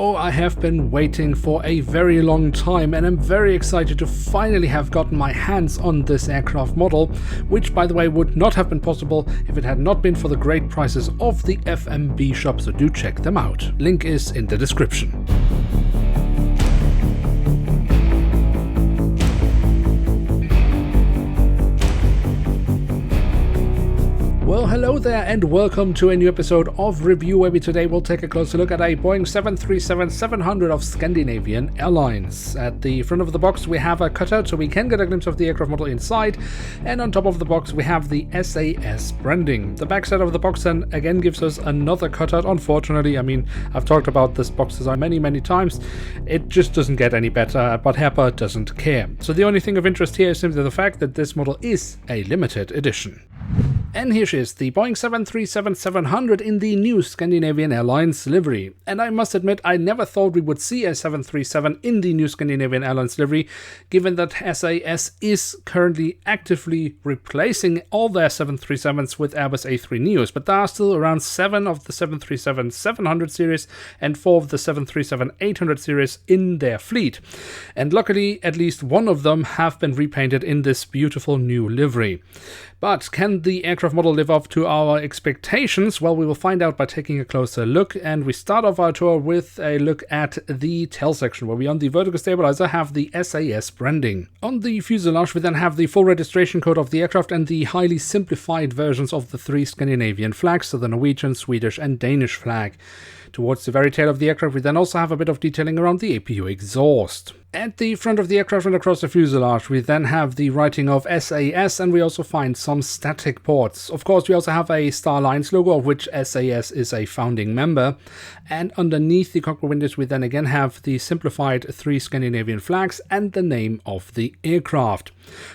Oh, I have been waiting for a very long time, and I'm very excited to finally have gotten my hands on this aircraft model, which by the way would not have been possible if it had not been for the great prices of the FMB shop, so do check them out. Link is in the description. Well, hello there and welcome to a new episode of Review, where we today will take a closer look at a Boeing 737-700 of Scandinavian Airlines. At the front of the box we have a cutout so we can get a glimpse of the aircraft model inside, and on top of the box we have the SAS branding. The backside of the box then again gives us another cutout. Unfortunately, I mean, I've talked about this box design many times, it just doesn't get any better, but Herpa doesn't care. So the only thing of interest here is simply the fact that this model is a limited edition. And here she is, the Boeing 737-700 in the new Scandinavian Airlines livery. And I must admit, I never thought we would see a 737 in the new Scandinavian Airlines livery, given that SAS is currently actively replacing all their 737s with Airbus A3neos, but there are still around 7 of the 737-700 series and 4 of the 737-800 series in their fleet. And luckily, at least one of them have been repainted in this beautiful new livery. But can the aircraft model live up to our expectations? Well, we will find out by taking a closer look, and we start off our tour with a look at the tail section, where we on the vertical stabilizer have the SAS branding. On the fuselage we then have the full registration code of the aircraft and the highly simplified versions of the 3 Scandinavian flags, so the Norwegian, Swedish and Danish flag. Towards the very tail of the aircraft we then also have a bit of detailing around the APU exhaust. At the front of the aircraft and across the fuselage we then have the writing of SAS, and we also find some static ports. Of course, we also have a Starlines logo, of which SAS is a founding member, and underneath the cockpit windows we then again have the simplified 3 Scandinavian flags and the name of the aircraft.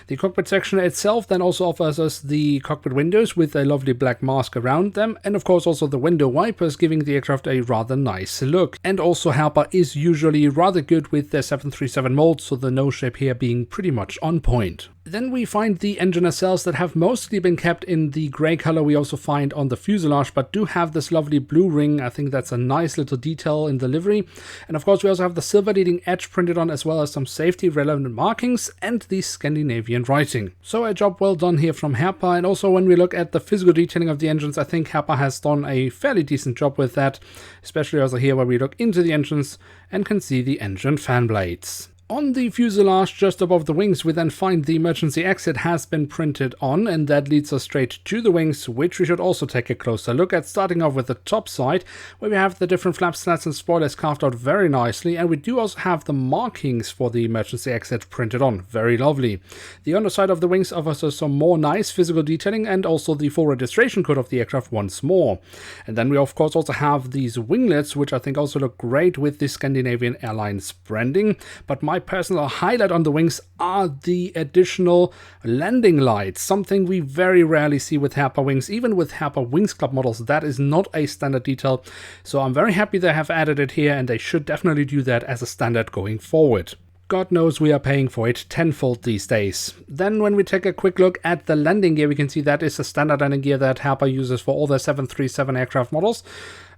The cockpit section itself then also offers us the cockpit windows with a lovely black mask around them, and of course also the window wipers, giving the aircraft a rather nice look. And also Herpa is usually rather good with their 737 molds, so the nose shape here being pretty much on point. Then we find the engine nacelles that have mostly been kept in the grey color we also find on the fuselage, but do have this lovely blue ring. I think that's a nice little detail in the livery. And of course we also have the silver leading edge printed on, as well as some safety relevant markings and the Scandinavian writing. So a job well done here from Herpa. And also when we look at the physical detailing of the engines, I think Herpa has done a fairly decent job with that, especially also here where we look into the engines and can see the engine fan blades. On the fuselage, just above the wings, we then find the emergency exit has been printed on, and that leads us straight to the wings, which we should also take a closer look at, starting off with the top side, where we have the different flap slats and spoilers carved out very nicely, and we do also have the markings for the emergency exit printed on. Very lovely. The underside of the wings offers us some more nice physical detailing, and also the full registration code of the aircraft once more. And then we of course also have these winglets, which I think also look great with the Scandinavian Airlines branding, but my personal highlight on the wings are the additional landing lights, something we very rarely see with Herpa Wings. Even with Herpa Wings Club models, that is not a standard detail, so I'm very happy they have added it here, and they should definitely do that as a standard going forward. God knows we are paying for it tenfold these days. Then when we take a quick look at the landing gear, we can see that is a standard landing gear that Herpa uses for all their 737 aircraft models.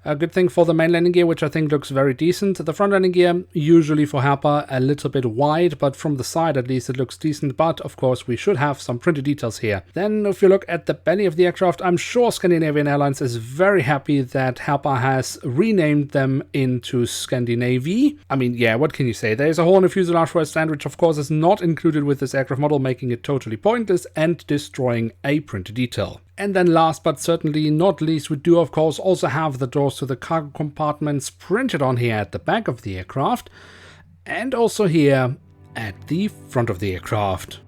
A good thing for the main landing gear, which I think looks very decent. The front landing gear, usually for Herpa, a little bit wide, but from the side at least it looks decent. But of course we should have some printed details here. Then if you look at the belly of the aircraft, I'm sure Scandinavian Airlines is very happy that Herpa has renamed them into Scandinavia. I mean, yeah, what can you say? There's a hole in the fuselage for a stand, which of course is not included with this aircraft model, making it totally pointless and destroying a printed detail. And then last but certainly not least, we do of course also have the doors to the cargo compartments printed on here at the back of the aircraft, and also here at the front of the aircraft.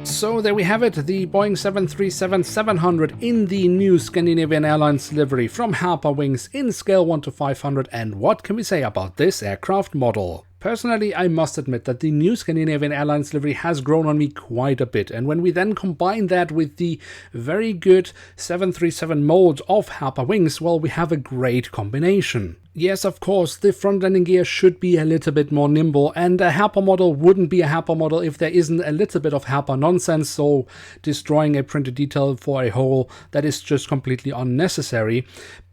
So there we have it, the Boeing 737-700 in the new Scandinavian Airlines livery from Herpa Wings in scale 1 to 500, and what can we say about this aircraft model? Personally, I must admit that the new Scandinavian Airlines livery has grown on me quite a bit, and when we then combine that with the very good 737 mold of Herpa Wings, well, we have a great combination. Yes, of course, the front landing gear should be a little bit more nimble, and a Herpa model wouldn't be a Herpa model if there isn't a little bit of Herpa nonsense, so destroying a printed detail for a hole, that is just completely unnecessary.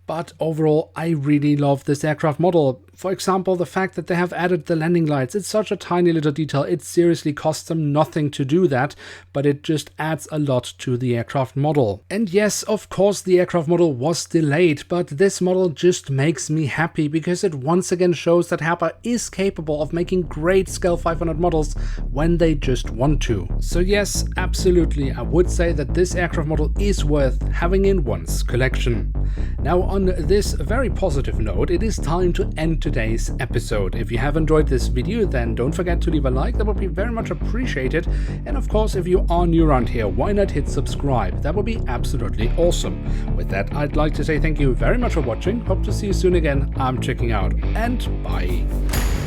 But overall, I really love this aircraft model. For example, the fact that they have added the landing lights. It's such a tiny little detail. It seriously costs them nothing to do that, but it just adds a lot to the aircraft model. And yes, of course, the aircraft model was delayed, but this model just makes me happy because it once again shows that Herpa is capable of making great Scale 500 models when they just want to. So yes, absolutely, I would say that this aircraft model is worth having in one's collection. Now, on this very positive note, it is time to end today's episode. If you have enjoyed this video, then don't forget to leave a like. That would be very much appreciated. And of course, if you are new around here, why not hit subscribe? That would be absolutely awesome. With that, I'd like to say thank you very much for watching. Hope to see you soon again. I'm checking out, and bye.